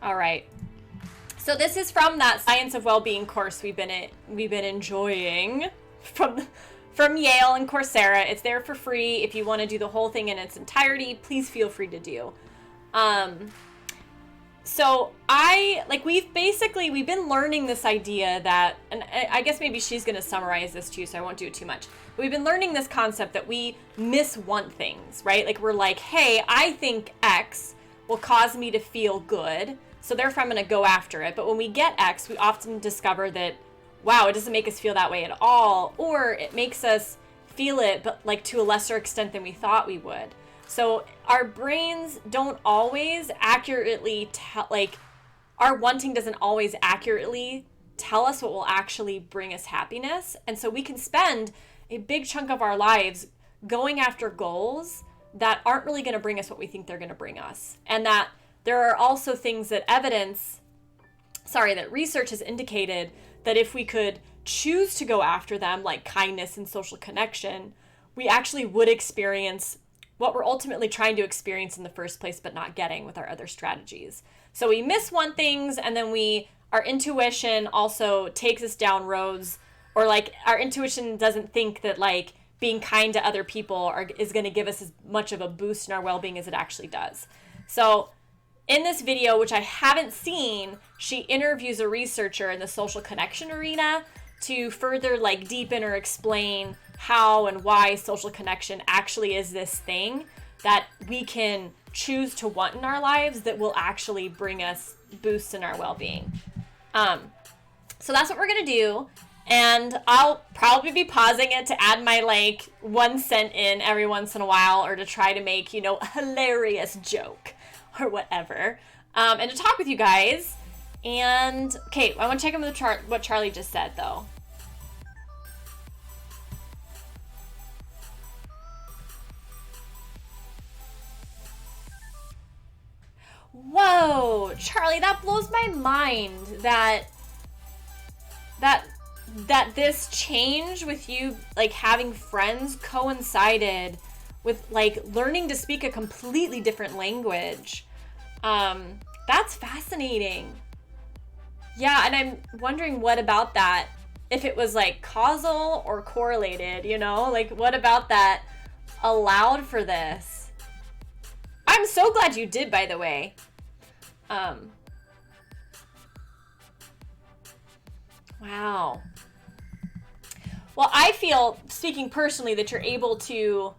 All right. So this is from that Science of Wellbeing course we've been enjoying from Yale and Coursera. It's there for free. If you want to do the whole thing in its entirety, please feel free to do. So we've been learning this idea that, and I guess maybe she's going to summarize this too, so I won't do it too much. But we've been learning this concept that we miswant things, right? Like we're like, hey, I think X will cause me to feel good, so therefore I'm going to go after it. But when we get X, we often discover that, wow, it doesn't make us feel that way at all, or it makes us feel it, but like to a lesser extent than we thought we would. So our brains don't always accurately our wanting doesn't always accurately tell us what will actually bring us happiness. And so we can spend a big chunk of our lives going after goals that aren't really going to bring us what we think they're going to bring us. And that there are also things that that research has indicated that if we could choose to go after them, like kindness and social connection, we actually would experience what we're ultimately trying to experience in the first place, but not getting with our other strategies. So we miswant things, and then our intuition also takes us down roads, or like our intuition doesn't think that like being kind to other people is going to give us as much of a boost in our well-being as it actually does. So in this video, which I haven't seen, she interviews a researcher in the social connection arena to further like deepen or explain how and why social connection actually is this thing that we can choose to want in our lives that will actually bring us boosts in our well-being. So that's what we're going to do. And I'll probably be pausing it to add my like 1 cent in every once in a while, or to try to make, a hilarious joke or whatever. And to talk with you guys. And okay, I want to check in with what Charlie just said though. Whoa, Charlie, that blows my mind that this change with you like having friends coincided with like learning to speak a completely different language. That's fascinating. Yeah, and I'm wondering what about that, if it was like causal or correlated, like what about that allowed for this? I'm so glad you did, by the way. Wow. Well, I feel, speaking personally, that you're able to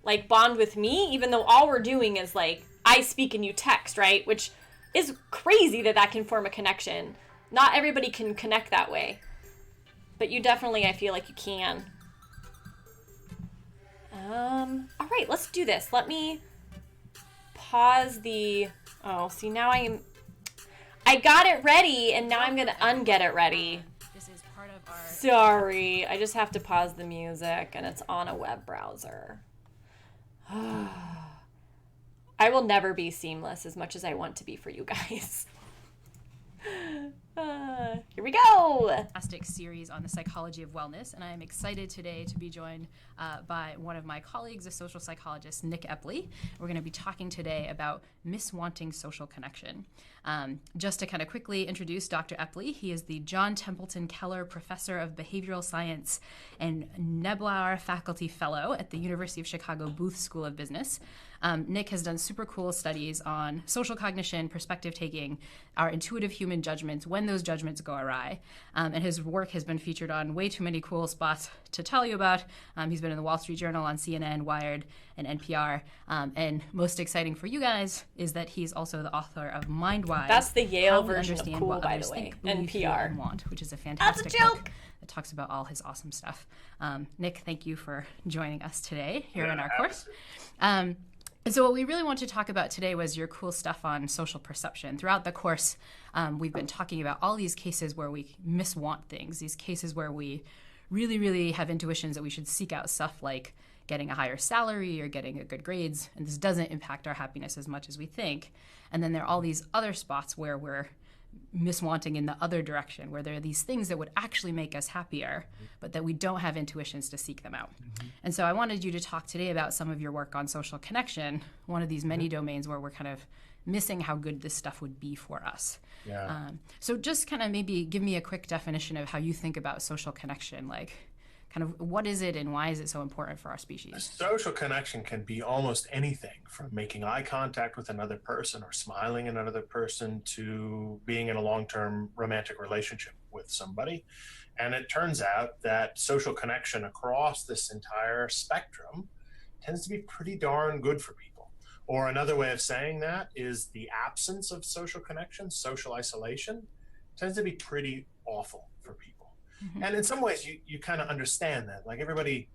like bond with me, even though all we're doing is like I speak and you text, right? Which is crazy that can form a connection. Not everybody can connect that way, but you definitely, I feel like you can. All right, let's do this. Let me pause the, see now I got it ready and now I'm going to unget it ready. This is part of our... Sorry, I just have to pause the music and it's on a web browser. I will never be seamless as much as I want to be for you guys. Here we go. Fantastic series on the psychology of wellness, and I am excited today to be joined by one of my colleagues, a social psychologist, Nick Eppley. We're going to be talking today about miswanting social connection. Just to kind of quickly introduce Dr. Eppley, he is the John Templeton Keller Professor of Behavioral Science and Neubauer Faculty Fellow at the University of Chicago Booth School of Business. Nick has done super cool studies on social cognition, perspective taking, our intuitive human judgments, when those judgments go awry. And his work has been featured on way too many cool spots to tell you about. He's been in the Wall Street Journal, on CNN, Wired, and NPR. And most exciting for you guys is that he's also the author of Mindwise. That's the Yale version of cool, by the way. NPR. And want, which is a fantastic book that talks about all his awesome stuff. Nick, thank you for joining us today here in our course. And so what we really want to talk about today was your cool stuff on social perception. Throughout the course, we've been talking about all these cases where we miswant things, these cases where we really, really have intuitions that we should seek out stuff like getting a higher salary or getting a good grades, and this doesn't impact our happiness as much as we think. And then there are all these other spots where we're miswanting in the other direction, where there are these things that would actually make us happier, but that we don't have intuitions to seek them out. And so I wanted you to talk today about some of your work on social connection, one of these many domains where we're kind of missing how good this stuff would be for us. So just kind of maybe give me a quick definition of how you think about social connection, like kind of what is it and why is it so important for our species? Social connection can be almost anything from making eye contact with another person or smiling at another person to being in a long-term romantic relationship with somebody. And it turns out that social connection across this entire spectrum tends to be pretty darn good for people. Or another way of saying that is the absence of social connection, social isolation, tends to be pretty awful for people. And in some ways, you kind of understand that. Like everybody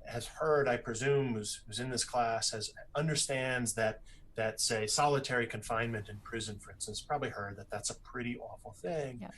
has heard, I presume, who's in this class, understands that say solitary confinement in prison, for instance, probably heard that that's a pretty awful thing. Yeah.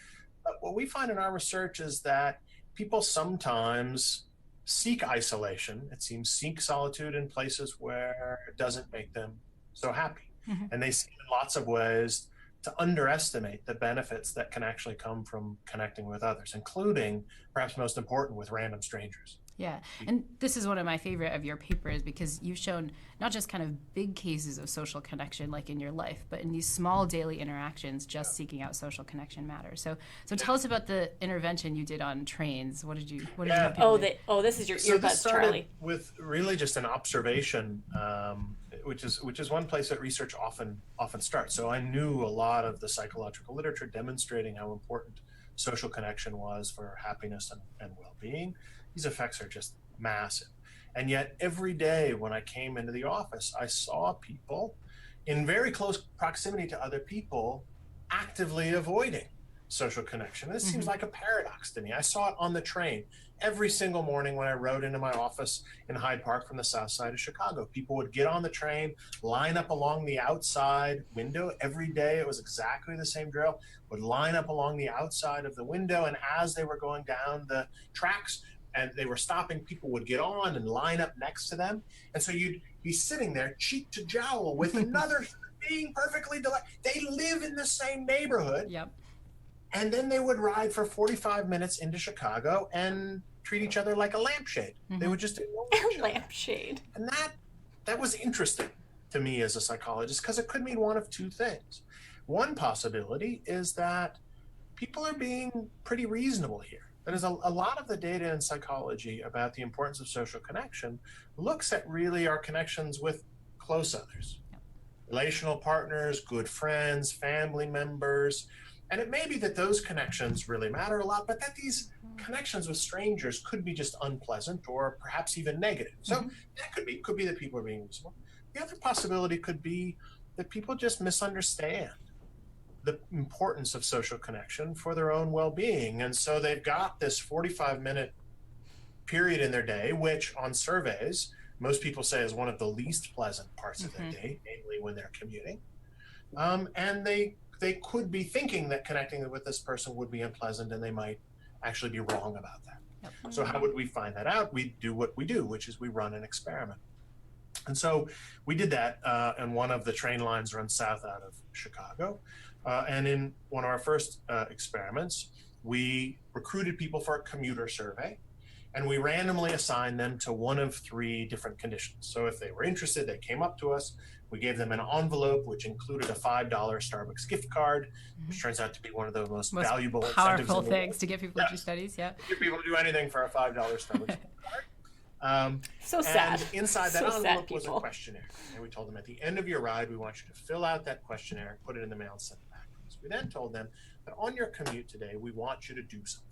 But what we find in our research is that people sometimes seek isolation. It seems seek solitude in places where it doesn't make them so happy, and they see in lots of ways to underestimate the benefits that can actually come from connecting with others, including, perhaps most important, with random strangers. Yeah, and this is one of my favorite of your papers because you've shown not just kind of big cases of social connection like in your life, but in these small daily interactions, just seeking out social connection matters. So tell us about the intervention you did on trains. What did you have people do? This is your So this earbuds, started Charlie. with really just an observation, which is one place that research often starts. So I knew a lot of the psychological literature demonstrating how important social connection was for happiness and well-being. These effects are just massive. And yet every day when I came into the office, I saw people in very close proximity to other people actively avoiding social connection. This seems like a paradox to me. I saw it on the train every single morning when I rode into my office in Hyde Park from the south side of Chicago. People would get on the train, line up along the outside window every day. It was exactly the same drill, would line up along the outside of the window. And as they were going down the tracks, and they were stopping, people would get on and line up next to them. And so you'd be sitting there cheek to jowl with another being perfectly delighted. They live in the same neighborhood. Yep. And then they would ride for 45 minutes into Chicago and treat each other like a lampshade. They would just ignore each other. Lampshade. And that was interesting to me as a psychologist because it could mean one of two things. One possibility is that people are being pretty reasonable here. That is, a lot of the data in psychology about the importance of social connection looks at really our connections with close others, relational partners, good friends, family members. And it may be that those connections really matter a lot, but that these connections with strangers could be just unpleasant or perhaps even negative. So that could be that people are being reasonable. The other possibility could be that people just misunderstand the importance of social connection for their own well-being. And so they've got this 45-minute period in their day, which on surveys, most people say is one of the least pleasant parts of their day, namely when they're commuting. And they could be thinking that connecting with this person would be unpleasant, and they might actually be wrong about that. Yep. So how would we find that out? We do what we do, which is we run an experiment. And so we did that, and one of the train lines runs south out of Chicago. And in one of our first experiments, we recruited people for a commuter survey, and we randomly assigned them to one of three different conditions. So if they were interested, they came up to us. We gave them an envelope, which included a $5 Starbucks gift card, which turns out to be one of the most valuable powerful things to get people to do studies. Yeah, get people to do anything for a $5 Starbucks gift card. So sad. And inside that envelope was a questionnaire. And we told them at the end of your ride, we want you to fill out that questionnaire, put it in the mail, and send it back to us. We then told them that on your commute today, we want you to do something.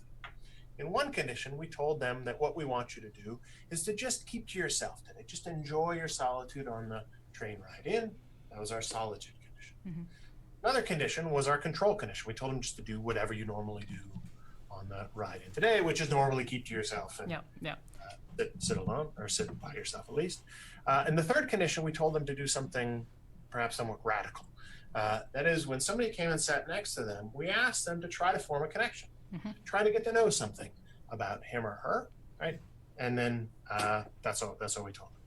In one condition, we told them that what we want you to do is to just keep to yourself today. Just enjoy your solitude on the train ride in. That was our solitude condition. Another condition was our control condition. We told them just to do whatever you normally do on the ride in today, which is normally keep to yourself and sit alone, or sit by yourself at least. And the third condition, we told them to do something perhaps somewhat radical. That is, when somebody came and sat next to them, we asked them to try to form a connection, try to get to know something about him or her, right? And then that's all we told them.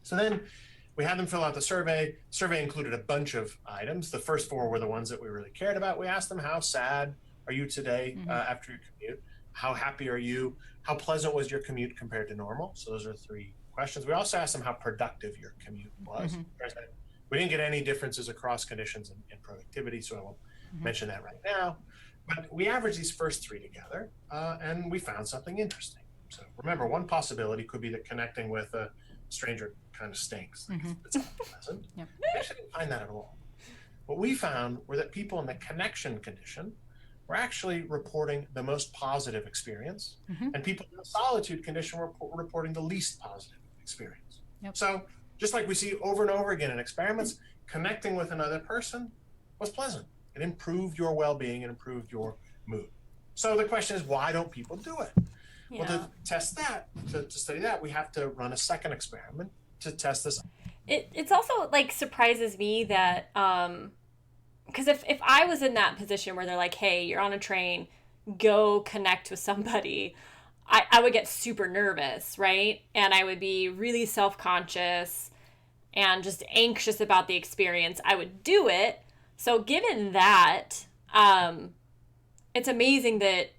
So then we had them fill out the survey. Survey included a bunch of items. The first four were the ones that we really cared about. We asked them, how sad are you today after your commute? How happy are you? How pleasant was your commute compared to normal? So those are 3 questions. We also asked them how productive your commute was. We didn't get any differences across conditions in productivity, so I won't mention that right now. But we averaged these first 3 together, and we found something interesting. So remember, one possibility could be that connecting with a stranger kind of stinks. It's unpleasant. We actually didn't find that at all. What we found were that people in the connection condition were actually reporting the most positive experience, and people in the solitude condition were reporting the least positive experience. So just like we see over and over again in experiments, connecting with another person was pleasant. It improved your well-being, it improved your mood. So the question is, why don't people do it? Well, to test that, to study that, we have to run a second experiment to test this. It's also like surprises me that because if I was in that position where they're like, hey, you're on a train, go connect with somebody, I would get super nervous, right? And I would be really self-conscious and just anxious about the experience. I would do it. So given that, it's amazing that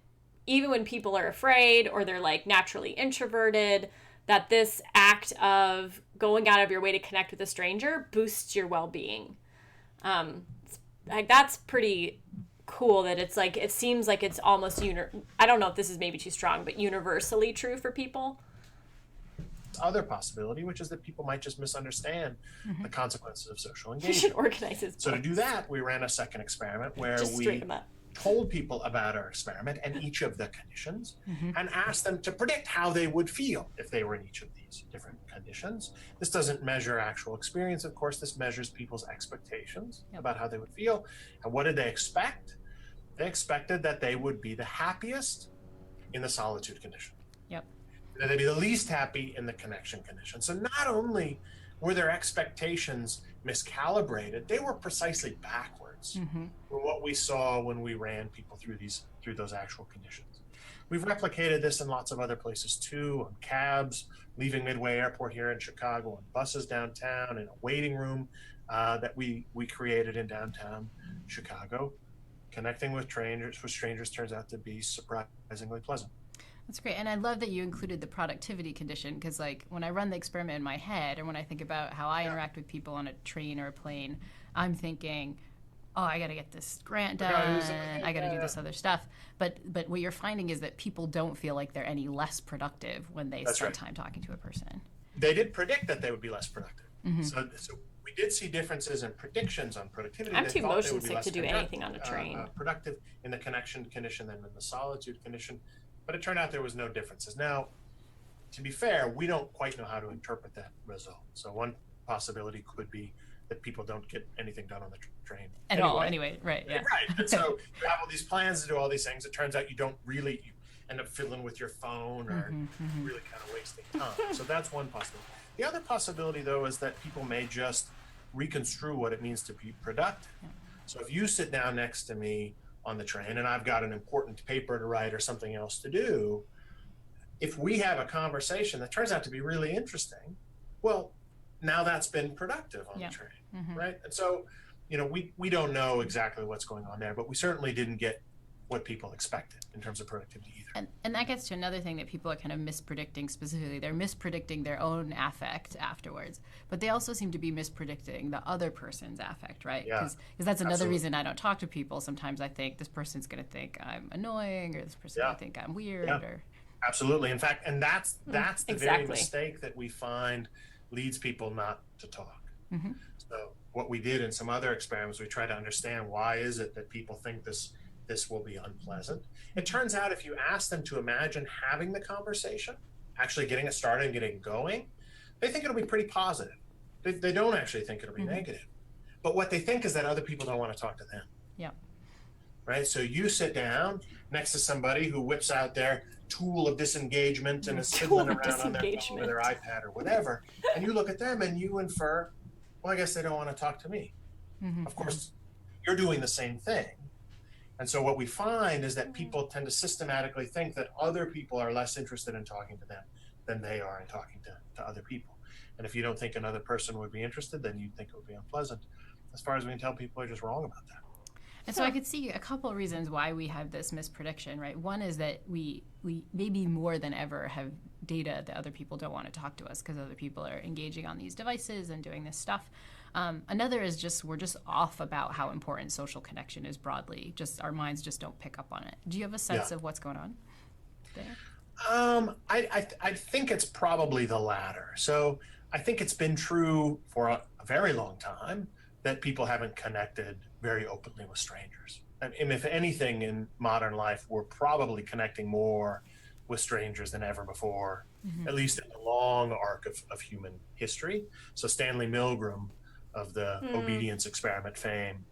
even when people are afraid or they're like naturally introverted, that this act of going out of your way to connect with a stranger boosts your well-being. Like that's pretty cool that it's like, it seems like it's almost, I don't know if this is maybe too strong, but universally true for people. Other possibility, which is that people might just misunderstand the consequences of social You engagement. should organize his So to do that, we ran a second experiment where we told people about our experiment and each of the conditions and asked them to predict how they would feel if they were in each of these different conditions. This doesn't measure actual experience, of course. This measures people's expectations about how they would feel. And what did they expect? They expected that they would be the happiest in the solitude condition. That they'd be the least happy in the connection condition. So not only were their expectations miscalibrated, they were precisely backwards from what we saw when we ran people through those actual conditions. We've replicated this in lots of other places too, on cabs, leaving Midway Airport here in Chicago, on buses downtown, in a waiting room that we created in downtown Chicago. Connecting with strangers turns out to be surprisingly pleasant. That's great. And I love that you included the productivity condition because, like, when I run the experiment in my head or when I think about how I interact with people on a train or a plane, I'm thinking, oh, I got to get this grant done. I got to do this other stuff. But what you're finding is that people don't feel like they're any less productive when they spend time talking to a person. They did predict that they would be less productive. So we did see differences in predictions on productivity. I'm too motion sick to do anything on a train. Productive in the connection condition than in the solitude condition. But it turned out there was no differences. Now, to be fair, we don't quite know how to interpret that result. So one possibility could be that people don't get anything done on the train at all. Anyway, right? Yeah. Right. And so you have all these plans to do all these things. It turns out you end up fiddling with your phone or really kind of wasting time. So that's one possibility. The other possibility, though, is that people may just reconstrue what it means to be productive. So if you sit down next to me on the train and I've got an important paper to write or something else to do, if we have a conversation that turns out to be really interesting, well, now that's been productive on the train, right? And so, we don't know exactly what's going on there, but we certainly didn't get what people expected in terms of productivity either. And that gets to another thing that people are kind of mispredicting specifically. They're mispredicting their own affect afterwards, but they also seem to be mispredicting the other person's affect, right? Because that's another reason I don't talk to people. Sometimes I think this person's going to think I'm annoying or this person's going to think I'm weird. Or Absolutely. In fact, and that's the very mistake that we find leads people not to talk. So what we did in some other experiments, we try to understand why is it that people think this will be unpleasant. It turns out if you ask them to imagine having the conversation, actually getting it started and getting going, they think it'll be pretty positive. They don't actually think it'll be negative. But what they think is that other people don't want to talk to them. Yeah. Right? So you sit down next to somebody who whips out their tool of disengagement and is fiddling around on their phone or their iPad or whatever, and you look at them and you infer, well, I guess they don't want to talk to me. Of course, you're doing the same thing. And so what we find is that people tend to systematically think that other people are less interested in talking to them than they are in talking to other people. And if you don't think another person would be interested, then you think it would be unpleasant. As far as we can tell, people are just wrong about that. And so I could see a couple of reasons why we have this misprediction, right? One is that we maybe more than ever have data that other people don't want to talk to us because other people are engaging on these devices and doing this stuff. Another is just we're just off about how important social connection is broadly. Just our minds just don't pick up on it. Do you have a sense of what's going on there? I think it's probably the latter. So I think it's been true for a very long time that people haven't connected very openly with strangers. And if anything in modern life, we're probably connecting more with strangers than ever before, at least in the long arc of human history. So Stanley Milgram of the obedience experiment fame,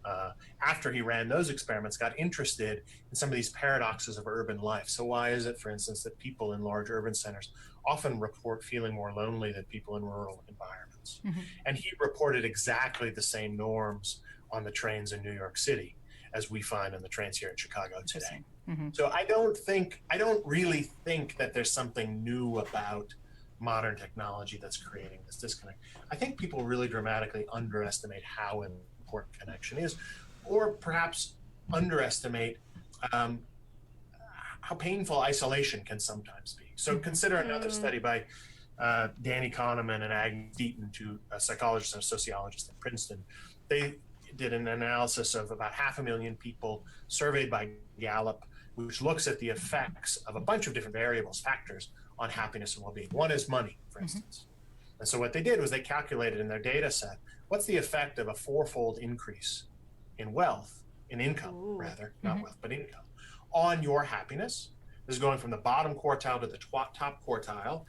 after he ran those experiments, got interested in some of these paradoxes of urban life. So why is it, for instance, that people in large urban centers often report feeling more lonely than people in rural environments? And he reported exactly the same norms on the trains in New York City as we find on the trains here in Chicago today. So I don't really think that there's something new about modern technology that's creating this disconnect. I think people really dramatically underestimate how important connection is, or perhaps underestimate how painful isolation can sometimes be. So consider another study by Danny Kahneman and Agnes Deaton, two psychologists and sociologists at Princeton. They did an analysis of about 500,000 people surveyed by Gallup, which looks at the effects of a bunch of different variables, factors on happiness and well-being. One is money, for instance. And so what they did was they calculated in their data set, what's the effect of a 4-fold increase in wealth, in income, rather, not wealth, but income, on your happiness. This is going from the bottom quartile to the top quartile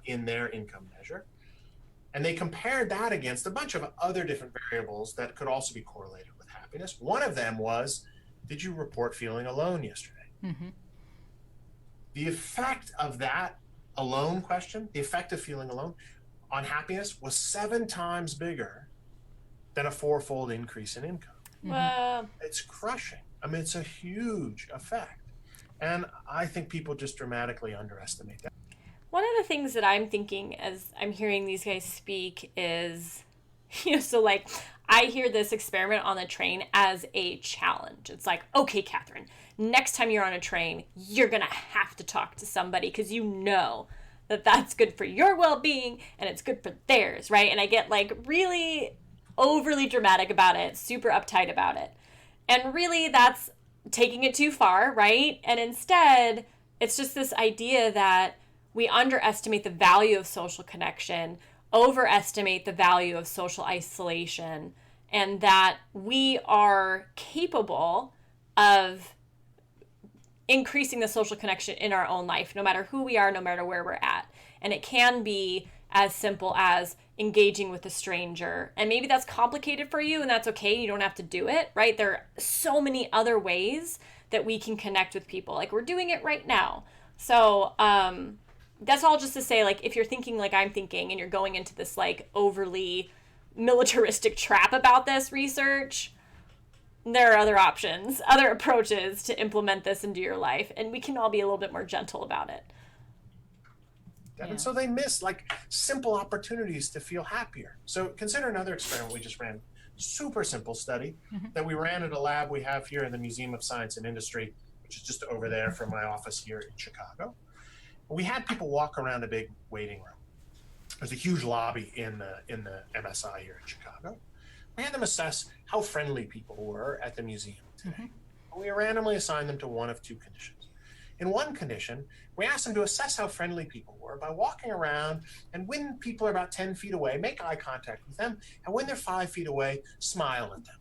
in their income measure. And they compared that against a bunch of other different variables that could also be correlated with happiness. One of them was, did you report feeling alone yesterday? The effect of that alone question, the effect of feeling alone on happiness was 7 times bigger than a 4-fold increase in income. Wow. It's crushing. I mean, it's a huge effect. And I think people just dramatically underestimate that. One of the things that I'm thinking as I'm hearing these guys speak is, so like I hear this experiment on the train as a challenge. It's like, okay, Catherine, next time you're on a train, you're going to have to talk to somebody because you know that that's good for your well-being and it's good for theirs, right? And I get like really overly dramatic about it, super uptight about it. And really that's taking it too far, right? And instead, it's just this idea that we underestimate the value of social connection, overestimate the value of social isolation, and that we are capable of increasing the social connection in our own life, no matter who we are, no matter where we're at. And it can be as simple as engaging with a stranger. And maybe that's complicated for you, and that's okay. You don't have to do it, right? There are so many other ways that we can connect with people. Like we're doing it right now. So, that's all just to say, like, if you're thinking like I'm thinking and you're going into this like overly militaristic trap about this research, there are other options, other approaches to implement this into your life, and we can all be a little bit more gentle about it. And so they miss like simple opportunities to feel happier. So consider another experiment we just ran, super simple study that we ran at a lab we have here in the Museum of Science and Industry, which is just over there from my office here in Chicago. We had people walk around a big waiting room. There's a huge lobby in the MSI here in Chicago. We had them assess how friendly people were at the museum today. We randomly assigned them to one of 2 conditions. In one condition, we asked them to assess how friendly people were by walking around, and when people are about 10 feet away, make eye contact with them, and when they're 5 feet away, smile at them.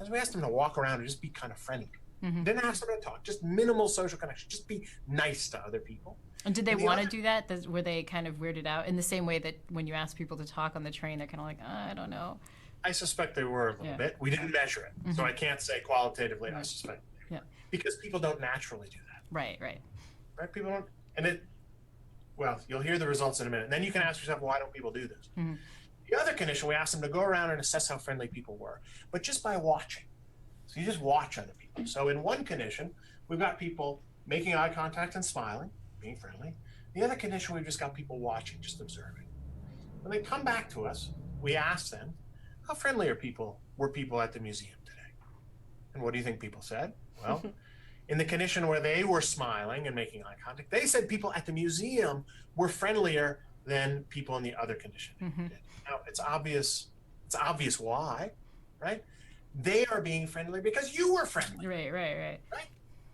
As we asked them to walk around and just be kind of friendly. Didn't ask them to talk, just minimal social connection, just be nice to other people. And did they want to do that? Were they kind of weirded out in the same way that when you ask people to talk on the train, they're kind of like, I don't know. I suspect they were a little bit. We didn't measure it, so I can't say qualitatively. I suspect they were. Because people don't naturally do that. Right. People don't, and well, you'll hear the results in a minute. And then you can ask yourself, why don't people do this? The other condition, we asked them to go around and assess how friendly people were, but just by watching. So you just watch other people. So in one condition, we've got people making eye contact and smiling, being friendly. The other condition, we've just got people watching, just observing. When they come back to us, we ask them, how friendly were people at the museum today? And what do you think people said? Well, in the condition where they were smiling and making eye contact, they said people at the museum were friendlier than people in the other condition. Now, it's obvious why, right? They are being friendly because you were friendly. Right.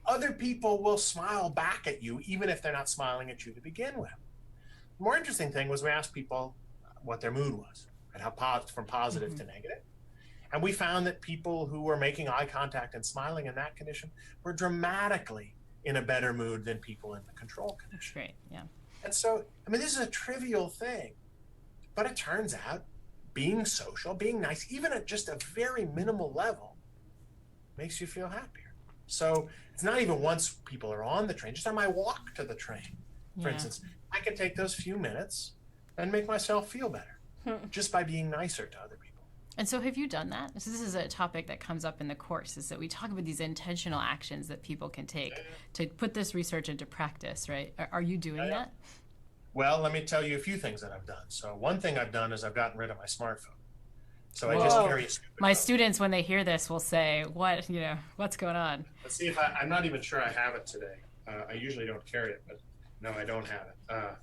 Other people will smile back at you, even if they're not smiling at you to begin with. The more interesting thing was we asked people what their mood was, and from positive to negative. And we found that people who were making eye contact and smiling in that condition were dramatically in a better mood than people in the control condition. Great, yeah. And so, I mean, this is a trivial thing, but it turns out being social, being nice, even at just a very minimal level, makes you feel happier. So it's not even once people are on the train, just on my walk to the train, for instance, I can take those few minutes and make myself feel better just by being nicer to other people. And so have you done that? So this is a topic that comes up in the course, is that we talk about these intentional actions that people can take to put this research into practice, right? Are you doing that? Well, let me tell you a few things that I've done. So one thing I've done is I've gotten rid of my smartphone. So I just carry a stupid My phone. Students, when they hear this, will say, what's going on? Let's see if I'm not even sure I have it today. I usually don't carry it, but no, I don't have it.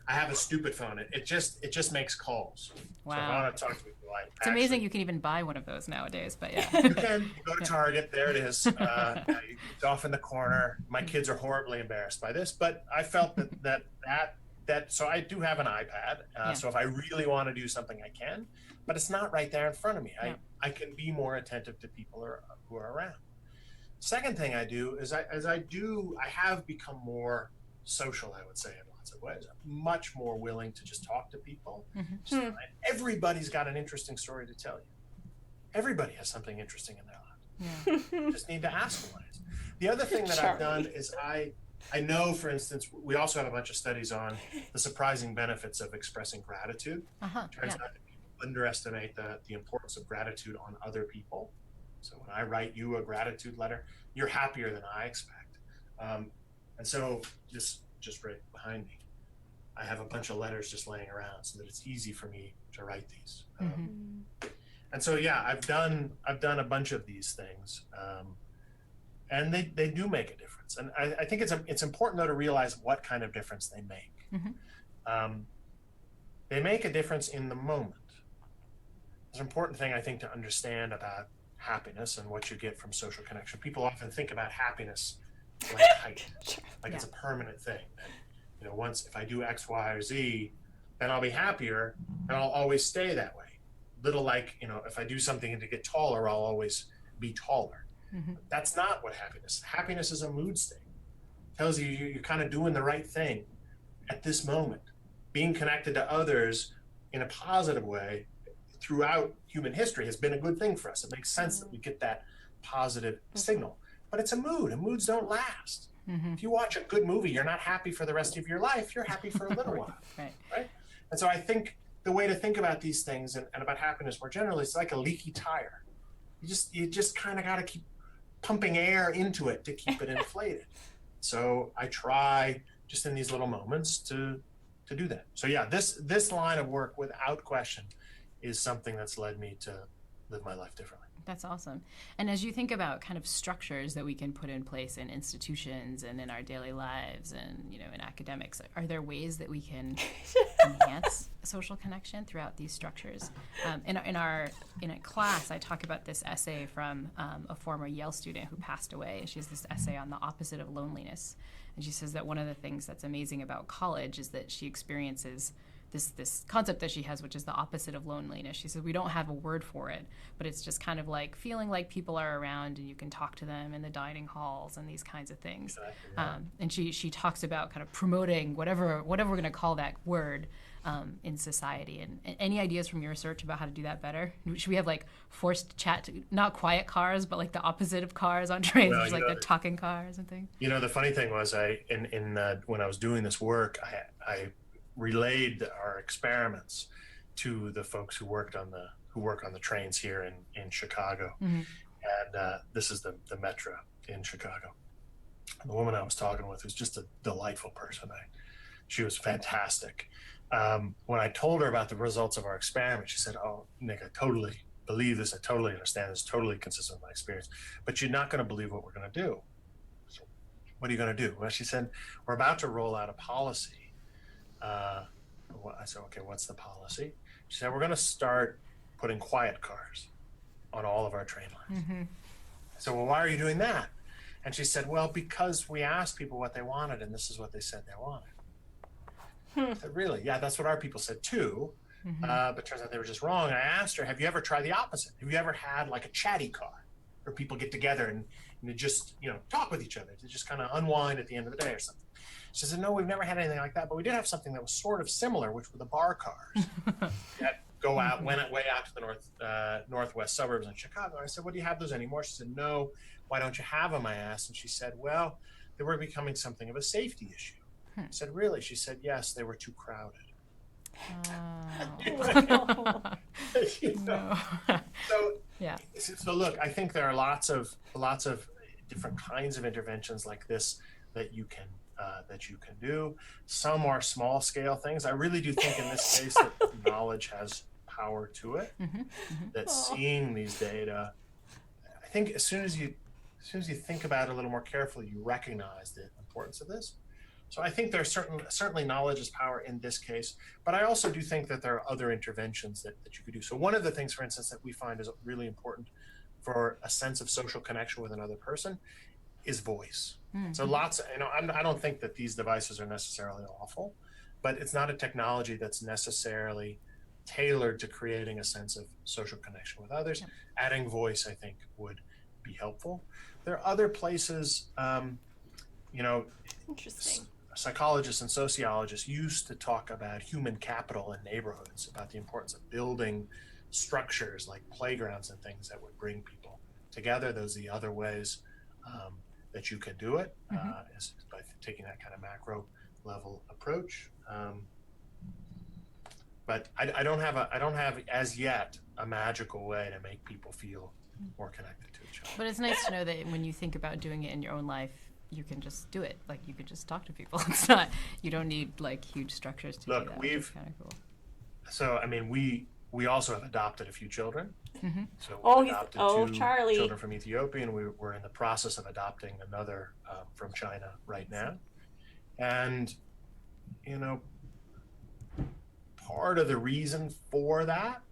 I have a stupid phone. It just makes calls. Wow. So if I want to talk to people, It's amazing you can even buy one of those nowadays, but yeah. You can go to Target. There it is. It's off in the corner. My kids are horribly embarrassed by this, but I felt that so I do have an iPad. So if I really want to do something, I can, but it's not right there in front of me. I can be more attentive to people who are around. Second thing I do is I have become more social, I would say, in lots of ways. I'm much more willing to just talk to people. Everybody's got an interesting story to tell you. Everybody has something interesting in their life. You just need to ask them what it is. The other thing that I've done is I know, for instance, we also have a bunch of studies on the surprising benefits of expressing gratitude. Turns out that people underestimate the importance of gratitude on other people. So when I write you a gratitude letter, you're happier than I expect. And so just right behind me, I have a bunch of letters just laying around so that it's easy for me to write these. And so, I've done a bunch of these things, and they do make a difference. And I think it's important, though, to realize what kind of difference they make. They make a difference in the moment. There's an important thing, I think, to understand about happiness and what you get from social connection. People often think about happiness like height, like it's a permanent thing. That, once if I do X, Y, or Z, then I'll be happier and I'll always stay that way. Little like, if I do something to get taller, I'll always be taller. That's not what happiness is a mood state. It tells you you're kind of doing the right thing at this moment. Being connected to others in a positive way throughout human history has been a good thing for us. It makes sense that we get that positive signal. But it's a mood, and moods don't last. If you watch a good movie, you're not happy for the rest of your life. You're happy for a little while, right? And so I think the way to think about these things and about happiness more generally, it's like a leaky tire. You just kind of got to keep pumping air into it to keep it inflated. So I try just in these little moments to do that. So this line of work, without question, is something that's led me to live my life differently. That's awesome. And as you think about kind of structures that we can put in place in institutions and in our daily lives and, in academics, are there ways that we can enhance social connection throughout these structures? In a class, I talk about this essay from a former Yale student who passed away. She has this essay on the opposite of loneliness. And she says that one of the things that's amazing about college is that she experiences this concept that she has, which is the opposite of loneliness. She says we don't have a word for it, but it's just kind of like feeling like people are around and you can talk to them in the dining halls and these kinds of things. Exactly. And she talks about kind of promoting whatever we're going to call that word in society. And any ideas from your research about how to do that better? Should we have like forced chat, not quiet cars, but like the opposite of cars on trains, well, like the talking cars and things? The funny thing was, when I was doing this work, I relayed our experiments to the folks who work on the trains here in Chicago. And this is the metro in Chicago. And the woman I was talking with was just a delightful person. She was fantastic. when I told her about the results of our experiment, she said, "Oh, Nick, I totally believe this. I totally understand this. Totally consistent with my experience. But you're not going to believe what we're going to do." So, what are you going to do? Well, she said, "We're about to roll out a policy." I said, "Okay, what's the policy?" She said, "We're going to start putting quiet cars on all of our train lines." Mm-hmm. I said, "Well, why are you doing that?" And she said, "Well, because we asked people what they wanted, and this is what they said they wanted." I said, "Really? Yeah, that's what our people said too." But turns out they were just wrong. And I asked her, "Have you ever tried the opposite? Have you ever had like a chatty car where people get together and they just, talk with each other to just kind of unwind at the end of the day or something?" She said, "No, we've never had anything like that, but we did have something that was sort of similar, which were the bar cars that go out, went way out to the northwest suburbs in Chicago." I said, "Well, do you have those anymore?" She said, "No." "Why don't you have them?" I asked. And she said, "Well, they were becoming something of a safety issue." I said, "Really?" She said, "Yes, they were too crowded." No. So, Yeah. So look, I think there are lots of different kinds of interventions like this that you can do. Some are small scale things. I really do think in this case that knowledge has power to it. That seeing these data, I think as soon as you think about it a little more carefully, you recognize the importance of this. So I think there's certainly knowledge is power in this case, but I also do think that there are other interventions that you could do. So one of the things, for instance, that we find is really important for a sense of social connection with another person is voice. So I don't think that these devices are necessarily awful, but it's not a technology that's necessarily tailored to creating a sense of social connection with others. Adding voice, I think, would be helpful. There are other places, Interesting. Psychologists and sociologists used to talk about human capital in neighborhoods, about the importance of building structures like playgrounds and things that would bring people together. Those are the other ways that you can do it, is by taking that kind of macro level approach. But I don't have as yet a magical way to make people feel more connected to each other. But it's nice to know that when you think about doing it in your own life, you can just do it. Like, you can just talk to people. It's not, you don't need like huge structures to do that. It's kind of cool. So, I mean, we also have adopted a few children. So we adopted two Charlie. children from Ethiopia, and we're in the process of adopting another from China right now. And, part of the reason for that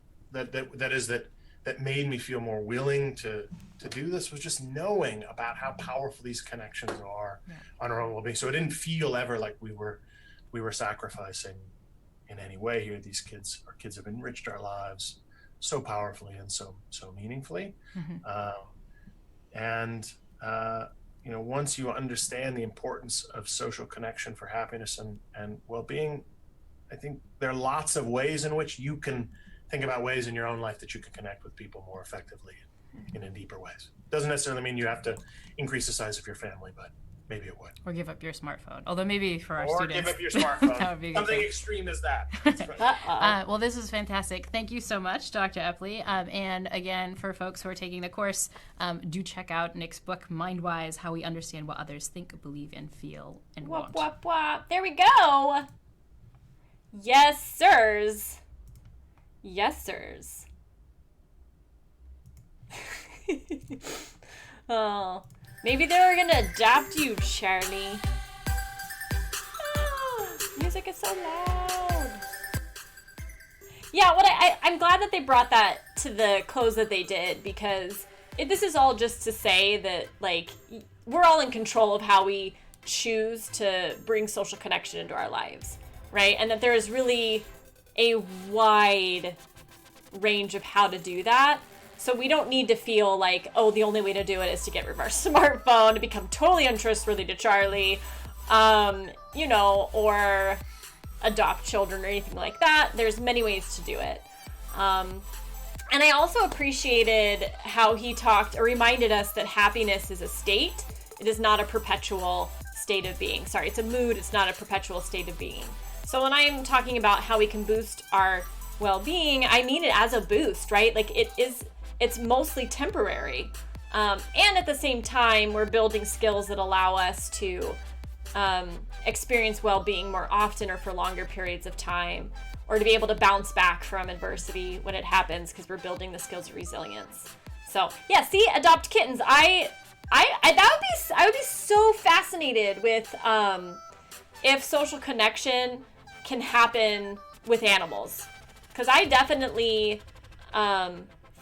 made me feel more willing to do this was just knowing about how powerful these connections are on our own well-being. So it didn't feel ever like we were sacrificing in any way here. Our kids have enriched our lives so powerfully and so meaningfully. Once you understand the importance of social connection for happiness and well-being, I think there are lots of ways in which you can think about ways in your own life that you can connect with people more effectively and in deeper ways. Doesn't necessarily mean you have to increase the size of your family, but maybe it would. Or give up your smartphone. Although maybe for our or students. Or give up your smartphone. That would be Something good. extreme as that. Well, this was fantastic. Thank you so much, Dr. Eppley. And again, for folks who are taking the course, do check out Nick's book, Mindwise, How We Understand What Others Think, Believe, and Feel, and Wop, Want. wop, wop. There we go. Yes, sirs. Yes, sirs. Oh, maybe they were gonna adopt you, Charlie. Oh, music is so loud. Yeah, I'm glad that they brought that to the close that they did, because this is all just to say that, like, we're all in control of how we choose to bring social connection into our lives, right? And that there is really a wide range of how to do that. So we don't need to feel like, oh, the only way to do it is to get rid of our smartphone, to become totally untrustworthy to Charlie, or adopt children or anything like that. There's many ways to do it. And I also appreciated how he talked or reminded us that happiness is a state. It is not a perpetual state of being. Sorry, it's a mood. It's not a perpetual state of being. So when I'm talking about how we can boost our well-being, I mean it as a boost, right? Like, it's mostly temporary. And at the same time, we're building skills that allow us to experience well-being more often or for longer periods of time, or to be able to bounce back from adversity when it happens because we're building the skills of resilience. So yeah, see, adopt kittens. I would be so fascinated with if social connection can happen with animals, because I definitely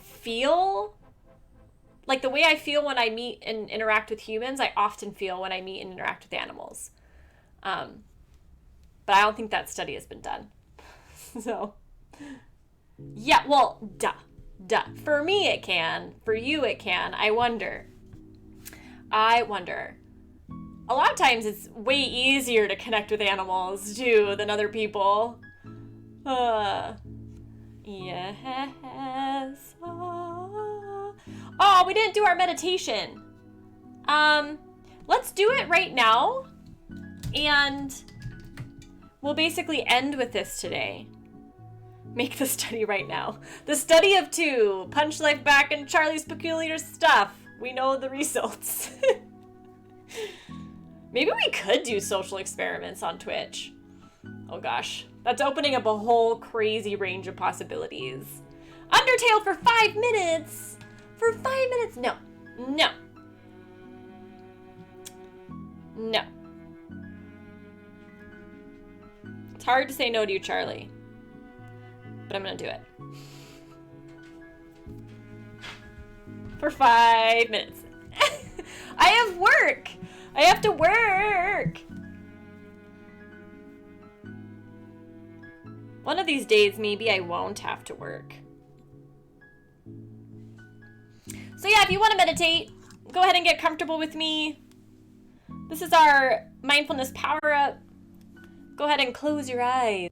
feel like the way I feel when I meet and interact with humans, I often feel when I meet and interact with animals. But I don't think that study has been done. So, yeah, well, duh. For me it can. For you it can. I wonder. A lot of times it's way easier to connect with animals, too, than other people. Yes. Oh, we didn't do our meditation. Let's do it right now. And we'll basically end with this today. Make the study right now. The study of two. Punch life back in Charlie's peculiar stuff. We know the results. Maybe we could do social experiments on Twitch. Oh gosh. That's opening up a whole crazy range of possibilities. Undertale for 5 minutes. For 5 minutes. No. It's hard to say no to you, Charlie. But I'm gonna do it. For 5 minutes. I have work. I have to work. One of these days, maybe I won't have to work. So yeah, if you want to meditate, go ahead and get comfortable with me. This is our mindfulness power-up. Go ahead and close your eyes.